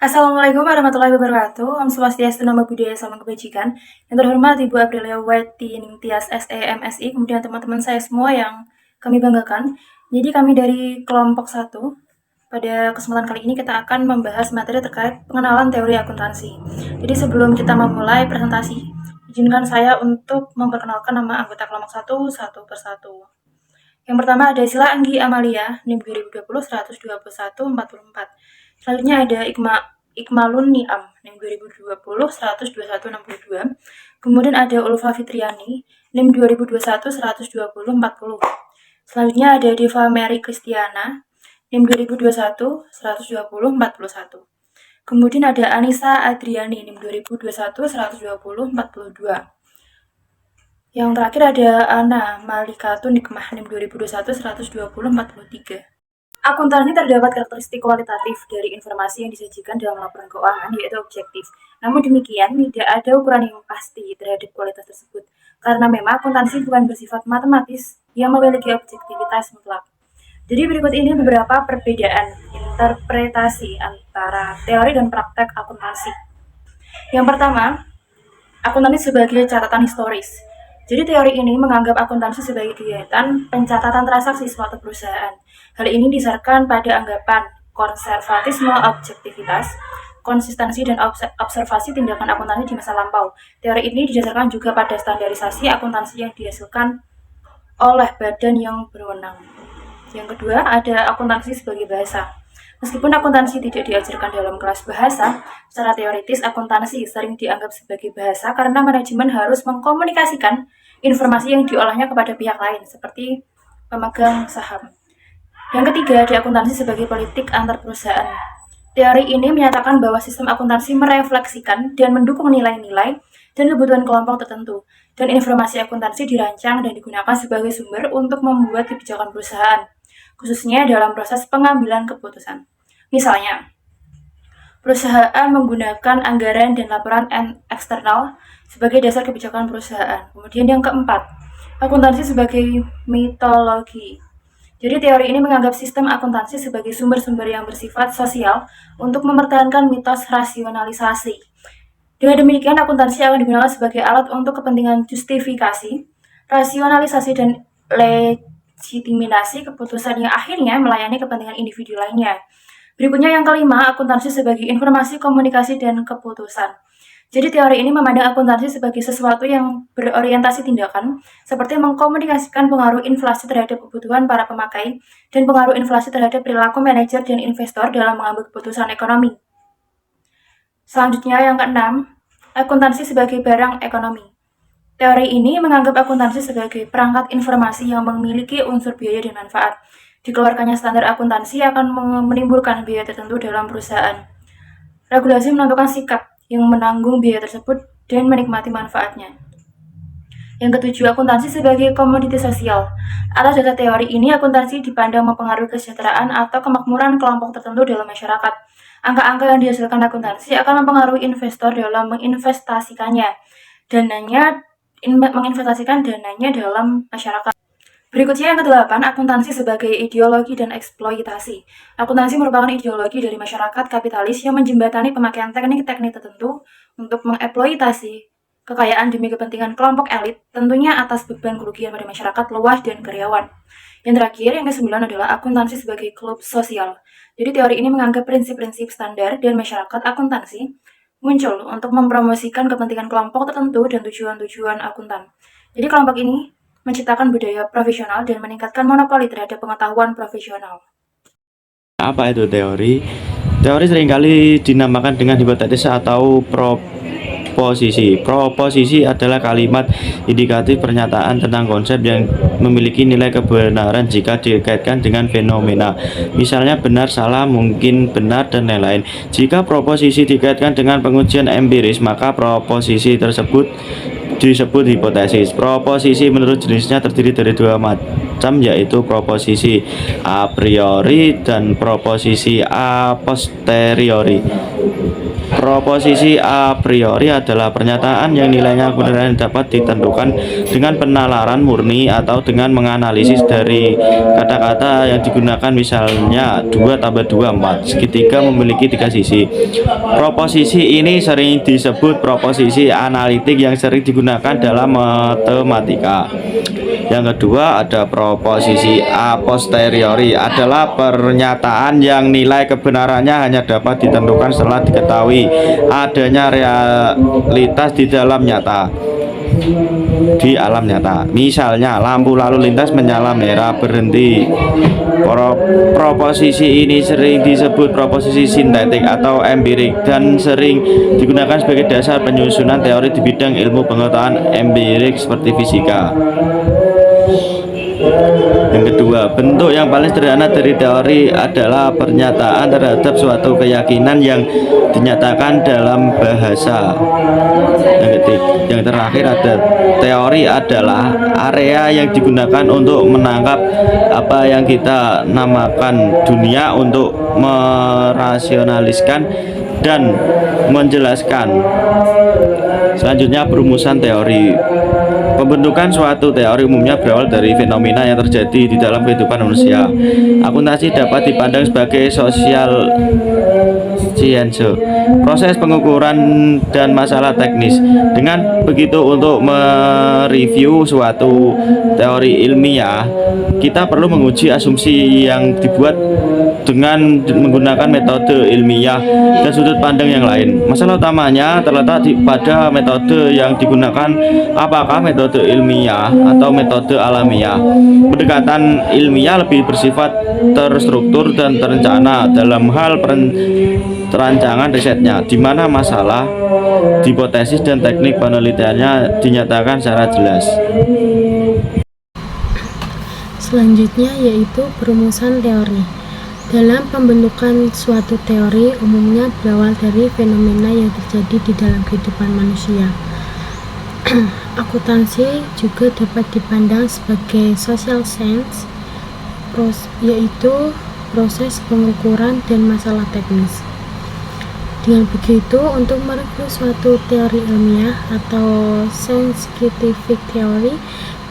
Assalamualaikum warahmatullahi wabarakatuh. Om Swastiastu, Namo Buddhaya, Salam Kebajikan. Yang terhormat Ibu Aprilia Weti Ningtyas SEMSI, kemudian teman-teman saya semua yang kami banggakan. Jadi kami dari kelompok 1. Pada kesempatan kali ini kita akan membahas materi terkait pengenalan teori akuntansi. Jadi sebelum kita memulai presentasi, izinkan saya untuk memperkenalkan nama anggota kelompok 1 satu persatu. Yang pertama ada Sila Anggi Amalia, NIM 2020 121 44. Selanjutnya ada Ikmalun Niam, NIM 2020 121 62. Kemudian ada Ulfa Fitriani, NIM 2021 120 40. Selanjutnya ada Deva Mary Kristiana, NIM 2021 120 41. Kemudian ada Anissa Adriani, NIM 2021 120 42. Yang terakhir ada Ana Malikatun Nikmah, NIM 2021 120 43. Akuntansi terdapat karakteristik kualitatif dari informasi yang disajikan dalam laporan keuangan, yaitu objektif. Namun demikian, tidak ada ukuran yang pasti terhadap kualitas tersebut, karena memang akuntansi bukan bersifat matematis yang memiliki objektivitas mutlak. Jadi berikut ini beberapa perbedaan interpretasi antara teori dan praktek akuntansi. Yang pertama, akuntansi sebagai catatan historis. Jadi teori ini menganggap akuntansi sebagai kegiatan pencatatan transaksi suatu perusahaan. Hal ini didasarkan pada anggapan konservatisme objektivitas, konsistensi dan observasi tindakan akuntansi di masa lampau. Teori ini didasarkan juga pada standarisasi akuntansi yang dihasilkan oleh badan yang berwenang. Yang kedua, ada akuntansi sebagai bahasa. Meskipun akuntansi tidak diajarkan dalam kelas bahasa, secara teoritis akuntansi sering dianggap sebagai bahasa karena manajemen harus mengkomunikasikan informasi yang diolahnya kepada pihak lain, seperti pemegang saham. Yang ketiga, ada akuntansi sebagai politik antar perusahaan. Teori ini menyatakan bahwa sistem akuntansi merefleksikan dan mendukung nilai-nilai dan kebutuhan kelompok tertentu, dan informasi akuntansi dirancang dan digunakan sebagai sumber untuk membuat kebijakan perusahaan, khususnya dalam proses pengambilan keputusan. Misalnya, perusahaan menggunakan anggaran dan laporan eksternal sebagai dasar kebijakan perusahaan. Kemudian yang keempat, akuntansi sebagai mitologi. Jadi teori ini menganggap sistem akuntansi sebagai sumber-sumber yang bersifat sosial untuk mempertahankan mitos rasionalisasi. Dengan demikian, akuntansi akan digunakan sebagai alat untuk kepentingan justifikasi, rasionalisasi, dan legitimasi keputusan yang akhirnya melayani kepentingan individu lainnya. Berikutnya yang kelima, akuntansi sebagai informasi, komunikasi, dan keputusan. Jadi teori ini memandang akuntansi sebagai sesuatu yang berorientasi tindakan, seperti mengkomunikasikan pengaruh inflasi terhadap kebutuhan para pemakai, dan pengaruh inflasi terhadap perilaku manajer dan investor dalam mengambil keputusan ekonomi. Selanjutnya yang keenam, akuntansi sebagai barang ekonomi. Teori ini menganggap akuntansi sebagai perangkat informasi yang memiliki unsur biaya dan manfaat. Dikeluarkannya standar akuntansi akan menimbulkan biaya tertentu dalam perusahaan. Regulasi menentukan sikap yang menanggung biaya tersebut dan menikmati manfaatnya. Yang ketujuh, akuntansi sebagai komoditi sosial. Atas dasar teori ini, akuntansi dipandang mempengaruhi kesejahteraan atau kemakmuran kelompok tertentu dalam masyarakat. Angka-angka yang dihasilkan akuntansi akan mempengaruhi investor dalam menginvestasikan dananya dalam masyarakat. Berikutnya yang kedelapan, akuntansi sebagai ideologi dan eksploitasi. Akuntansi merupakan ideologi dari masyarakat kapitalis yang menjembatani pemakaian teknik-teknik tertentu untuk mengeksploitasi kekayaan demi kepentingan kelompok elit, tentunya atas beban kerugian pada masyarakat luas dan karyawan. Yang terakhir, yang ke-9 adalah akuntansi sebagai klub sosial. Jadi teori ini menganggap prinsip-prinsip standar dan masyarakat akuntansi muncul untuk mempromosikan kepentingan kelompok tertentu dan tujuan-tujuan akuntan. Jadi kelompok ini menciptakan budaya profesional dan meningkatkan monopoli terhadap pengetahuan profesional. Apa itu teori? Teori seringkali dinamakan dengan hipotesis atau proposisi. Proposisi adalah kalimat indikatif pernyataan tentang konsep yang memiliki nilai kebenaran jika dikaitkan dengan fenomena. Misalnya benar, salah, mungkin benar, dan lain-lain. Jika proposisi dikaitkan dengan pengujian empiris, maka proposisi tersebut disebut hipotesis. Proposisi menurut jenisnya terdiri dari dua macam, yaitu proposisi a priori dan proposisi a posteriori. Proposisi a priori adalah pernyataan yang nilainya kebenaran dapat ditentukan dengan penalaran murni atau dengan menganalisis dari kata-kata yang digunakan, misalnya 2 tambah 2 4. Segitiga memiliki 3 sisi. Proposisi ini sering disebut proposisi analitik yang sering digunakan dalam matematika. Yang kedua ada proposisi a posteriori, adalah pernyataan yang nilai kebenarannya hanya dapat ditentukan setelah diketahui adanya realitas di alam nyata. Misalnya lampu lalu lintas menyala merah berhenti. Proposisi ini sering disebut proposisi sintetik atau empirik dan sering digunakan sebagai dasar penyusunan teori di bidang ilmu pengetahuan empirik seperti fisika. Yang kedua, bentuk yang paling sederhana dari teori adalah pernyataan terhadap suatu keyakinan yang dinyatakan dalam bahasa. Yang terakhir ada teori adalah area yang digunakan untuk menangkap apa yang kita namakan dunia untuk merasionaliskan dan menjelaskan. Selanjutnya perumusan teori. Pembentukan suatu teori umumnya berawal dari fenomena yang terjadi di dalam kehidupan manusia. Akuntansi dapat dipandang sebagai sosial science, proses pengukuran dan masalah teknis. Dengan begitu, untuk mereview suatu teori ilmiah, kita perlu menguji asumsi yang dibuat dengan menggunakan metode ilmiah dan sudut pandang yang lain. Masalah utamanya terletak pada metode yang digunakan, apakah metode ilmiah atau metode alamiah. Pendekatan ilmiah lebih bersifat terstruktur dan terencana dalam hal perancangan risetnya, di mana masalah, hipotesis dan teknik penelitiannya dinyatakan secara jelas. Selanjutnya yaitu perumusan teori. Dalam pembentukan suatu teori umumnya berawal dari fenomena yang terjadi di dalam kehidupan manusia. Akuntansi juga dapat dipandang sebagai social science, yaitu proses pengukuran dan masalah teknis. Dengan begitu, untuk mereview suatu teori ilmiah atau scientific theory,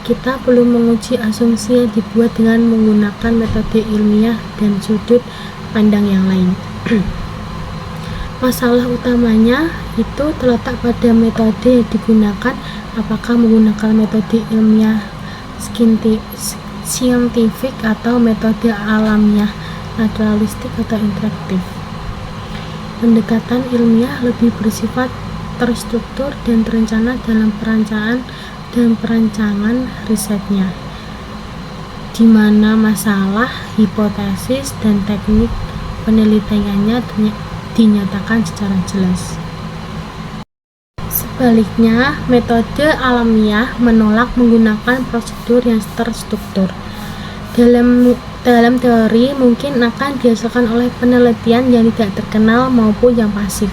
kita perlu menguji asumsi yang dibuat dengan menggunakan metode ilmiah dan sudut pandang yang lain. Masalah utamanya itu terletak pada metode yang digunakan, apakah menggunakan metode ilmiah scientific atau metode alamiah naturalistik atau interaktif. Pendekatan ilmiah lebih bersifat terstruktur dan terencana dalam perencanaan dan perancangan risetnya, di mana masalah, hipotesis, dan teknik penelitiannya dinyatakan secara jelas. Sebaliknya, metode alamiah menolak menggunakan prosedur yang terstruktur. Dalam teori mungkin akan dihasilkan oleh penelitian yang tidak terkenal maupun yang pasif.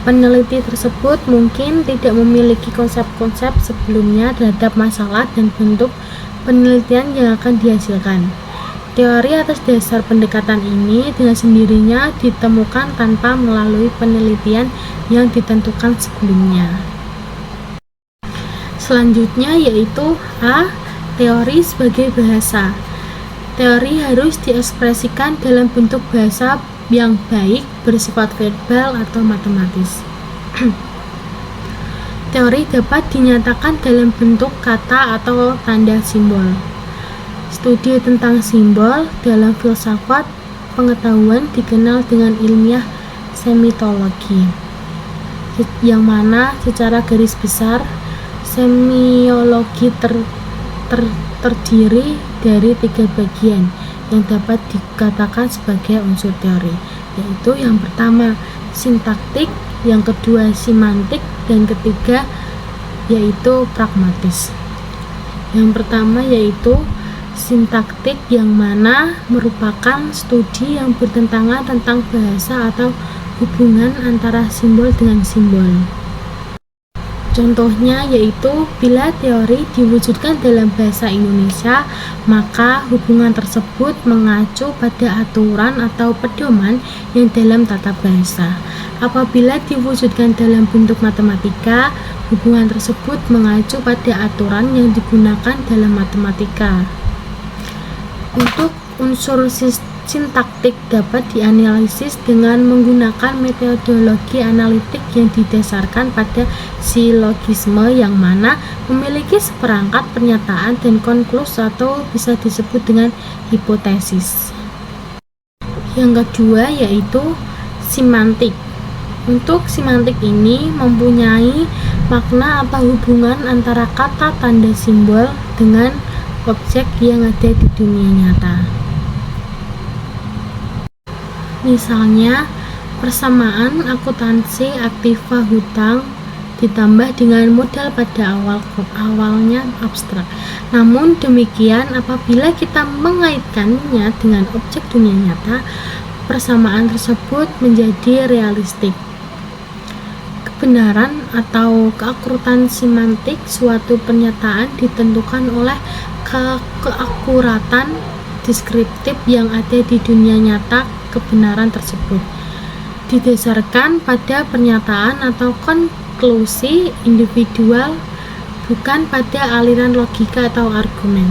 Peneliti tersebut mungkin tidak memiliki konsep-konsep sebelumnya terhadap masalah dan bentuk penelitian yang akan dihasilkan. Teori atas dasar pendekatan ini dengan sendirinya ditemukan tanpa melalui penelitian yang ditentukan sebelumnya. Selanjutnya yaitu A. Teori sebagai bahasa. Teori harus diekspresikan dalam bentuk bahasa yang baik, bersifat verbal atau matematis. Teori dapat dinyatakan dalam bentuk kata atau tanda simbol. Studi tentang simbol dalam filsafat pengetahuan dikenal dengan ilmiah semiologi, yang mana secara garis besar semiologi terdiri dari 3 bagian yang dapat dikatakan sebagai unsur teori, yaitu yang pertama sintaktik, yang kedua semantik, dan ketiga yaitu pragmatis. Yang pertama yaitu sintaktik, yang mana merupakan studi yang bertentangan tentang bahasa atau hubungan antara simbol dengan simbol. Contohnya yaitu bila teori diwujudkan dalam bahasa Indonesia, maka hubungan tersebut mengacu pada aturan atau pedoman yang dalam tata bahasa. Apabila diwujudkan dalam bentuk matematika, hubungan tersebut mengacu pada aturan yang digunakan dalam matematika. Untuk unsur sintaktik dapat dianalisis dengan menggunakan metodologi analitik yang didasarkan pada silogisme, yang mana memiliki seperangkat pernyataan dan konklus atau bisa disebut dengan hipotesis. Yang kedua yaitu semantik. Untuk semantik ini mempunyai makna atau hubungan antara kata tanda simbol dengan objek yang ada di dunia nyata. Misalnya, persamaan akuntansi aktiva hutang ditambah dengan modal pada awalnya abstrak. Namun demikian, apabila kita mengaitkannya dengan objek dunia nyata, persamaan tersebut menjadi realistik. Kebenaran atau keakuratan semantik suatu pernyataan ditentukan oleh keakuratan deskriptif yang ada di dunia nyata kebenaran tersebut, didasarkan pada pernyataan atau konklusi individual, bukan pada aliran logika atau argumen.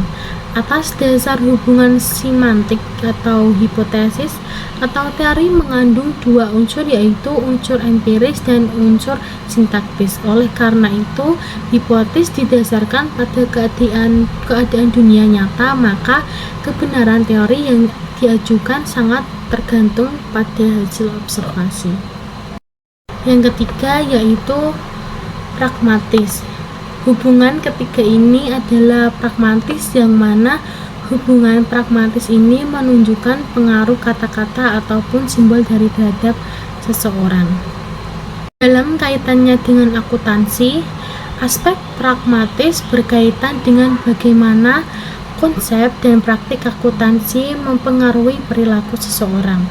Atas dasar hubungan semantik atau hipotesis atau teori mengandung dua unsur, yaitu unsur empiris dan unsur sintaktis. Oleh karena itu, hipotesis didasarkan pada keadaan dunia nyata, maka kebenaran teori yang diajukan sangat tergantung pada hasil observasi. Yang ketiga yaitu pragmatis. Hubungan ketiga ini adalah pragmatis, yang mana hubungan pragmatis ini menunjukkan pengaruh kata-kata ataupun simbol dari terhadap seseorang. Dalam kaitannya dengan akuntansi, aspek pragmatis berkaitan dengan bagaimana konsep dan praktik akuntansi mempengaruhi perilaku seseorang.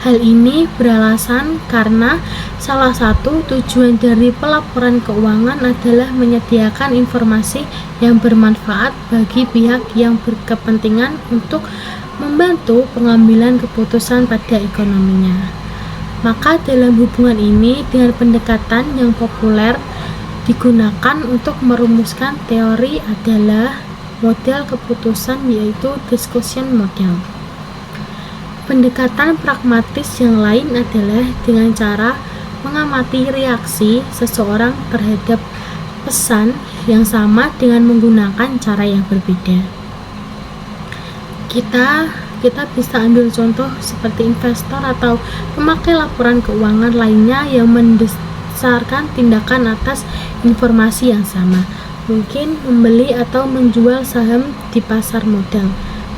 Hal ini beralasan karena salah satu tujuan dari pelaporan keuangan adalah menyediakan informasi yang bermanfaat bagi pihak yang berkepentingan untuk membantu pengambilan keputusan pada ekonominya. Maka dalam hubungan ini, dengan pendekatan yang populer digunakan untuk merumuskan teori adalah model keputusan, yaitu discussion model. Pendekatan pragmatis yang lain adalah dengan cara mengamati reaksi seseorang terhadap pesan yang sama dengan menggunakan cara yang berbeda. Kita bisa ambil contoh seperti investor atau pemakai laporan keuangan lainnya yang mendasarkan tindakan atas informasi yang sama, mungkin membeli atau menjual saham di pasar modal.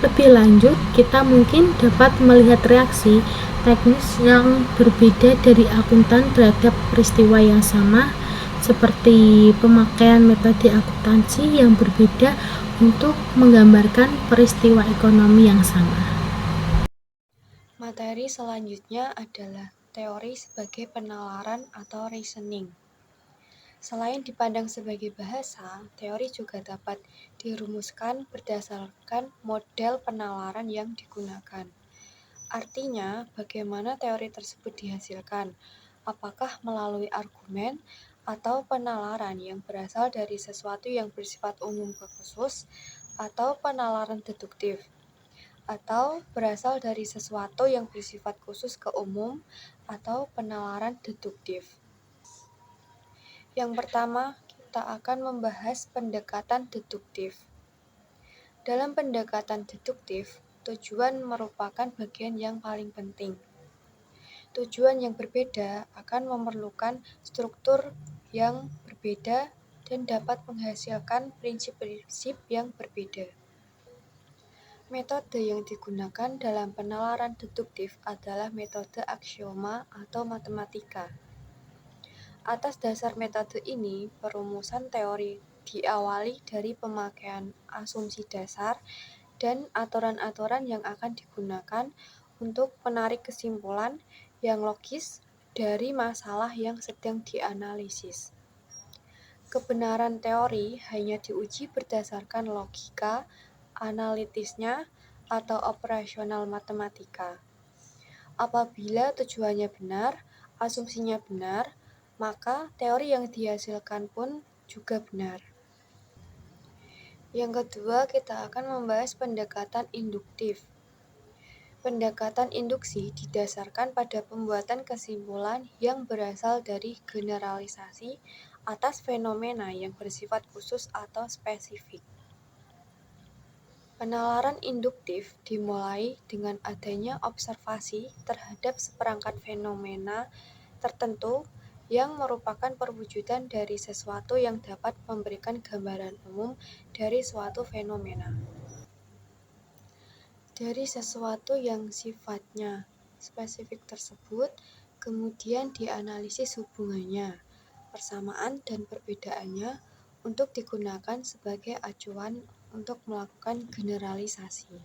Lebih lanjut, kita mungkin dapat melihat reaksi teknis yang berbeda dari akuntan terhadap peristiwa yang sama, seperti pemakaian metode akuntansi yang berbeda untuk menggambarkan peristiwa ekonomi yang sama. Materi selanjutnya adalah teori sebagai penalaran atau reasoning. Selain dipandang sebagai bahasa, teori juga dapat dirumuskan berdasarkan model penalaran yang digunakan. Artinya, bagaimana teori tersebut dihasilkan, apakah melalui argumen atau penalaran yang berasal dari sesuatu yang bersifat umum ke khusus, atau penalaran deduktif, atau berasal dari sesuatu yang bersifat khusus ke umum, atau penalaran deduktif. Yang pertama, kita akan membahas pendekatan deduktif. Dalam pendekatan deduktif, tujuan merupakan bagian yang paling penting. Tujuan yang berbeda akan memerlukan struktur yang berbeda dan dapat menghasilkan prinsip-prinsip yang berbeda. Metode yang digunakan dalam penalaran deduktif adalah metode aksioma atau matematika. Atas dasar metode ini, perumusan teori diawali dari pemakaian asumsi dasar dan aturan-aturan yang akan digunakan untuk menarik kesimpulan yang logis dari masalah yang sedang dianalisis. Kebenaran teori hanya diuji berdasarkan logika, analitisnya, atau operasional matematika. Apabila tujuannya benar, asumsinya benar, maka teori yang dihasilkan pun juga benar. Yang kedua, kita akan membahas pendekatan induktif. Pendekatan induksi didasarkan pada pembuatan kesimpulan yang berasal dari generalisasi atas fenomena yang bersifat khusus atau spesifik. Penalaran induktif dimulai dengan adanya observasi terhadap seperangkat fenomena tertentu yang merupakan perwujudan dari sesuatu yang dapat memberikan gambaran umum dari suatu fenomena. Dari sesuatu yang sifatnya spesifik tersebut, kemudian dianalisis hubungannya, persamaan dan perbedaannya untuk digunakan sebagai acuan untuk melakukan generalisasi.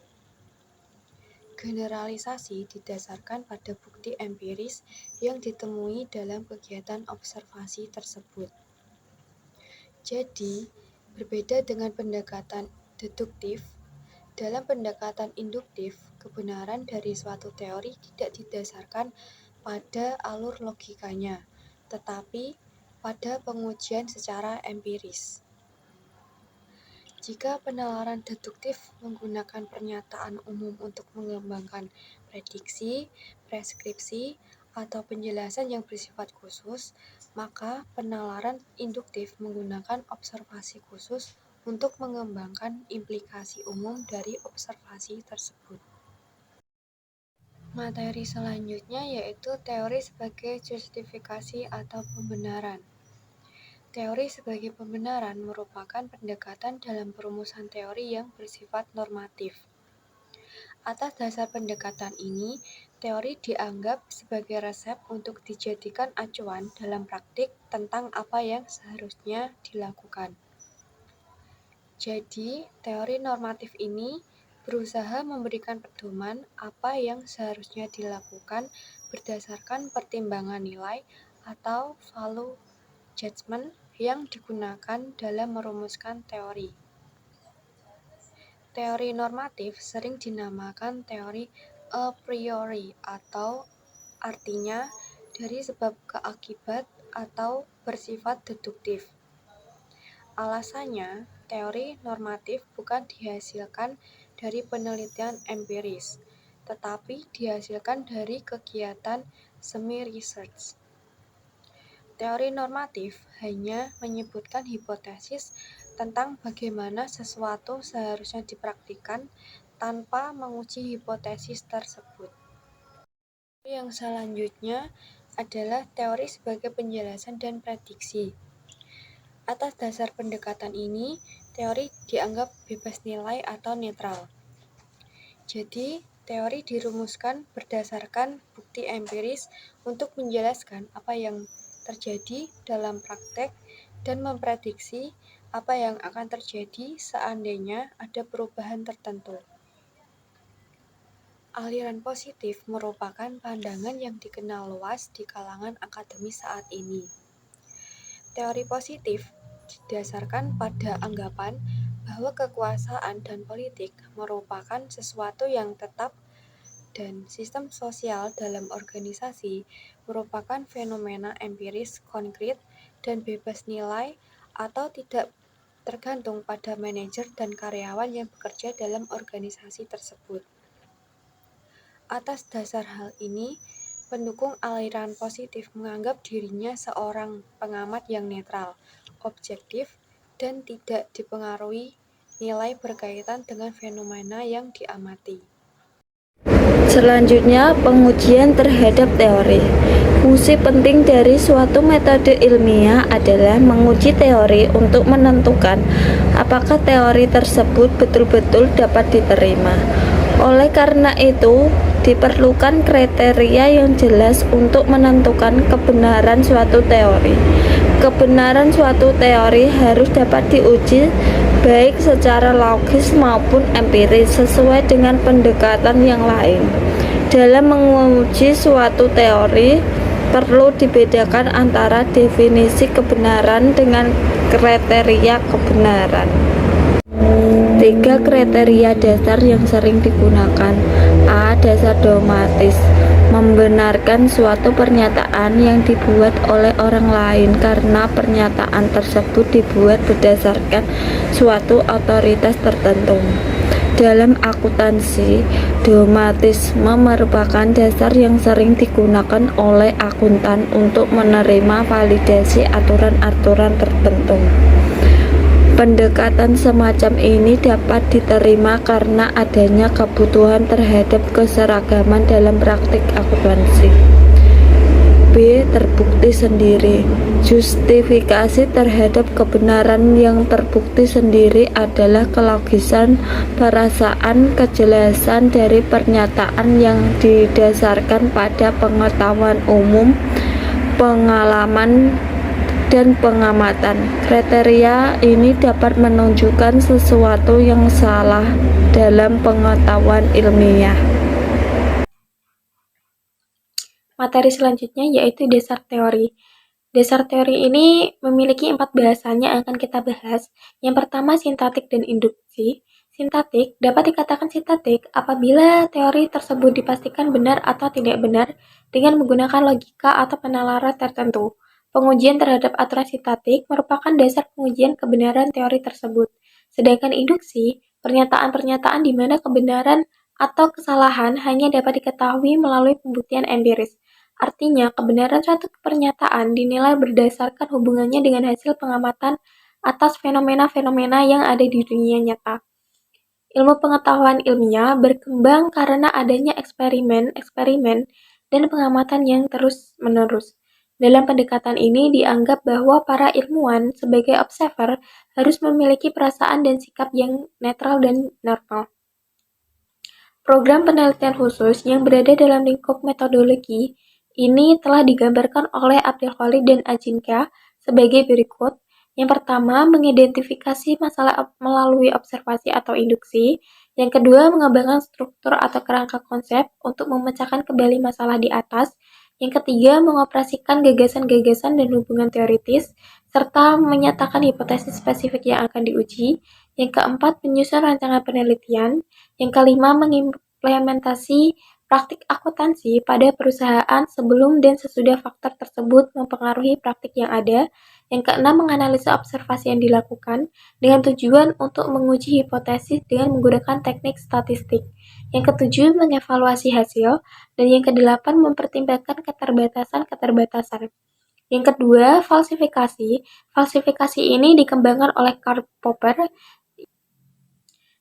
Generalisasi didasarkan pada bukti empiris yang ditemui dalam kegiatan observasi tersebut. Jadi, berbeda dengan pendekatan deduktif, dalam pendekatan induktif, kebenaran dari suatu teori tidak didasarkan pada alur logikanya, tetapi pada pengujian secara empiris. Jika penalaran deduktif menggunakan pernyataan umum untuk mengembangkan prediksi, preskripsi, atau penjelasan yang bersifat khusus, maka penalaran induktif menggunakan observasi khusus untuk mengembangkan implikasi umum dari observasi tersebut. Materi selanjutnya yaitu teori sebagai justifikasi atau pembenaran. Teori sebagai pembenaran merupakan pendekatan dalam perumusan teori yang bersifat normatif. Atas dasar pendekatan ini, teori dianggap sebagai resep untuk dijadikan acuan dalam praktik tentang apa yang seharusnya dilakukan. Jadi, teori normatif ini berusaha memberikan pedoman apa yang seharusnya dilakukan berdasarkan pertimbangan nilai atau value judgment yang digunakan dalam merumuskan teori. Teori normatif sering dinamakan teori a priori atau artinya dari sebab ke akibat atau bersifat deduktif. Alasannya, teori normatif bukan dihasilkan dari penelitian empiris, tetapi dihasilkan dari kegiatan semi-research. Teori normatif hanya menyebutkan hipotesis tentang bagaimana sesuatu seharusnya dipraktikkan tanpa menguji hipotesis tersebut. Yang selanjutnya adalah teori sebagai penjelasan dan prediksi. Atas dasar pendekatan ini, teori dianggap bebas nilai atau netral. Jadi, teori dirumuskan berdasarkan bukti empiris untuk menjelaskan apa yang terjadi dalam praktek dan memprediksi apa yang akan terjadi seandainya ada perubahan tertentu. Aliran positif merupakan pandangan yang dikenal luas di kalangan akademis saat ini. Teori positif didasarkan pada anggapan bahwa kekuasaan dan politik merupakan sesuatu yang tetap dan sistem sosial dalam organisasi merupakan fenomena empiris konkret dan bebas nilai atau tidak tergantung pada manajer dan karyawan yang bekerja dalam organisasi tersebut. Atas dasar hal ini, pendukung aliran positif menganggap dirinya seorang pengamat yang netral, objektif, dan tidak dipengaruhi nilai berkaitan dengan fenomena yang diamati. Selanjutnya, pengujian terhadap teori. Fungsi penting dari suatu metode ilmiah adalah menguji teori untuk menentukan apakah teori tersebut betul-betul dapat diterima. Oleh karena itu, diperlukan kriteria yang jelas untuk menentukan kebenaran suatu teori. Kebenaran suatu teori harus dapat diuji baik secara logis maupun empiris sesuai dengan pendekatan yang lain. Dalam menguji suatu teori, perlu dibedakan antara definisi kebenaran dengan kriteria kebenaran. 3 kriteria dasar yang sering digunakan. A. Dasar dogmatis. membenarkan suatu pernyataan yang dibuat oleh orang lain karena pernyataan tersebut dibuat berdasarkan suatu otoritas tertentu. Dalam akuntansi, dogmatisme merupakan dasar yang sering digunakan oleh akuntan untuk menerima validasi aturan-aturan tertentu. Pendekatan semacam ini dapat diterima karena adanya kebutuhan terhadap keseragaman dalam praktik akuntansi. B. Terbukti sendiri. Justifikasi terhadap kebenaran yang terbukti sendiri adalah kelogisan, perasaan, kejelasan dari pernyataan yang didasarkan pada pengetahuan umum, pengalaman, dan pengamatan. Kriteria ini dapat menunjukkan sesuatu yang salah dalam pengetahuan ilmiah. Materi selanjutnya yaitu dasar teori. Dasar teori ini memiliki 4 bahasan yang akan kita bahas. Yang pertama, sintaktik dan induksi. Sintaktik dapat dikatakan sintaktik apabila teori tersebut dipastikan benar atau tidak benar dengan menggunakan logika atau penalaran tertentu. Pengujian terhadap aturan sintaktik merupakan dasar pengujian kebenaran teori tersebut. Sedangkan induksi, pernyataan-pernyataan di mana kebenaran atau kesalahan hanya dapat diketahui melalui pembuktian empiris. Artinya, kebenaran suatu pernyataan dinilai berdasarkan hubungannya dengan hasil pengamatan atas fenomena-fenomena yang ada di dunia nyata. Ilmu pengetahuan ilmiah berkembang karena adanya eksperimen dan pengamatan yang terus-menerus. Dalam pendekatan ini dianggap bahwa para ilmuwan sebagai observer harus memiliki perasaan dan sikap yang netral dan normal. Program penelitian khusus yang berada dalam lingkup metodologi ini telah digambarkan oleh Abdul Khalid dan Ajinka sebagai berikut. Yang pertama, mengidentifikasi masalah melalui observasi atau induksi. Yang kedua, mengembangkan struktur atau kerangka konsep untuk memecahkan kembali masalah di atas. Yang ketiga, mengoperasikan gagasan-gagasan dan hubungan teoritis, serta menyatakan hipotesis spesifik yang akan diuji. Yang keempat, menyusun rancangan penelitian. Yang kelima, mengimplementasi praktik akuntansi pada perusahaan sebelum dan sesudah faktor tersebut mempengaruhi praktik yang ada. Yang keenam, menganalisa observasi yang dilakukan dengan tujuan untuk menguji hipotesis dengan menggunakan teknik statistik. Yang ketujuh, mengevaluasi hasil. Dan yang kedelapan, mempertimbangkan keterbatasan-keterbatasan. Yang kedua, falsifikasi. Falsifikasi ini dikembangkan oleh Karl Popper.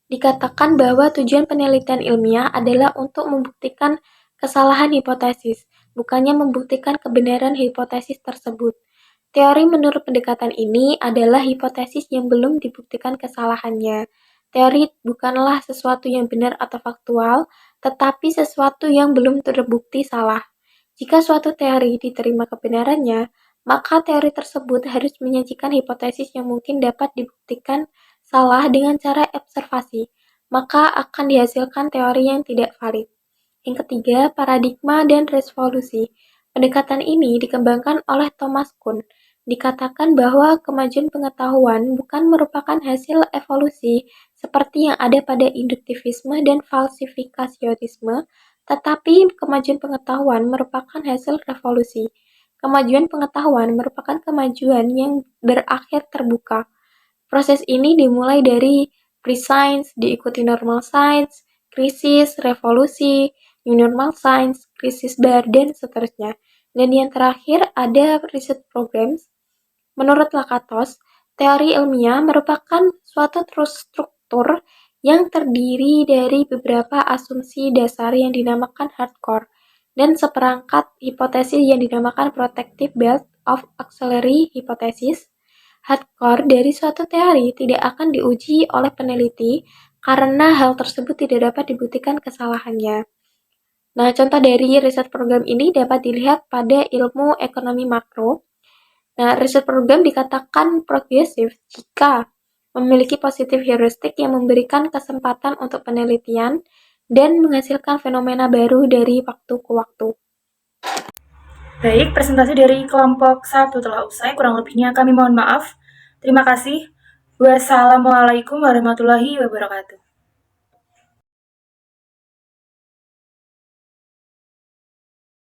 Dikatakan bahwa tujuan penelitian ilmiah adalah untuk membuktikan kesalahan hipotesis, bukannya membuktikan kebenaran hipotesis tersebut. Teori menurut pendekatan ini adalah hipotesis yang belum dibuktikan kesalahannya. Teori bukanlah sesuatu yang benar atau faktual, tetapi sesuatu yang belum terbukti salah. Jika suatu teori diterima kebenarannya, maka teori tersebut harus menyajikan hipotesis yang mungkin dapat dibuktikan salah dengan cara observasi, maka akan dihasilkan teori yang tidak valid. Yang ketiga, paradigma dan revolusi. Pendekatan ini dikembangkan oleh Thomas Kuhn. Dikatakan bahwa kemajuan pengetahuan bukan merupakan hasil evolusi seperti yang ada pada induktivisme dan falsifikasionisme, tetapi kemajuan pengetahuan merupakan hasil revolusi. Kemajuan pengetahuan merupakan kemajuan yang berakhir terbuka. Proses ini dimulai dari pre-science, diikuti normal science, krisis, revolusi, new normal science, krisis baru, dan seterusnya. Dan yang terakhir ada research programs. Menurut Lakatos, teori ilmiah merupakan suatu struktur yang terdiri dari beberapa asumsi dasar yang dinamakan hardcore dan seperangkat hipotesis yang dinamakan protective belt of auxiliary hypothesis. Hardcore dari suatu teori tidak akan diuji oleh peneliti karena hal tersebut tidak dapat dibuktikan kesalahannya. Nah, contoh dari riset program ini dapat dilihat pada ilmu ekonomi makro. Nah, riset program dikatakan progresif jika memiliki positif heuristik yang memberikan kesempatan untuk penelitian dan menghasilkan fenomena baru dari waktu ke waktu. Baik, presentasi dari kelompok 1 telah usai, kurang lebihnya kami mohon maaf. Terima kasih. Wassalamualaikum warahmatullahi wabarakatuh.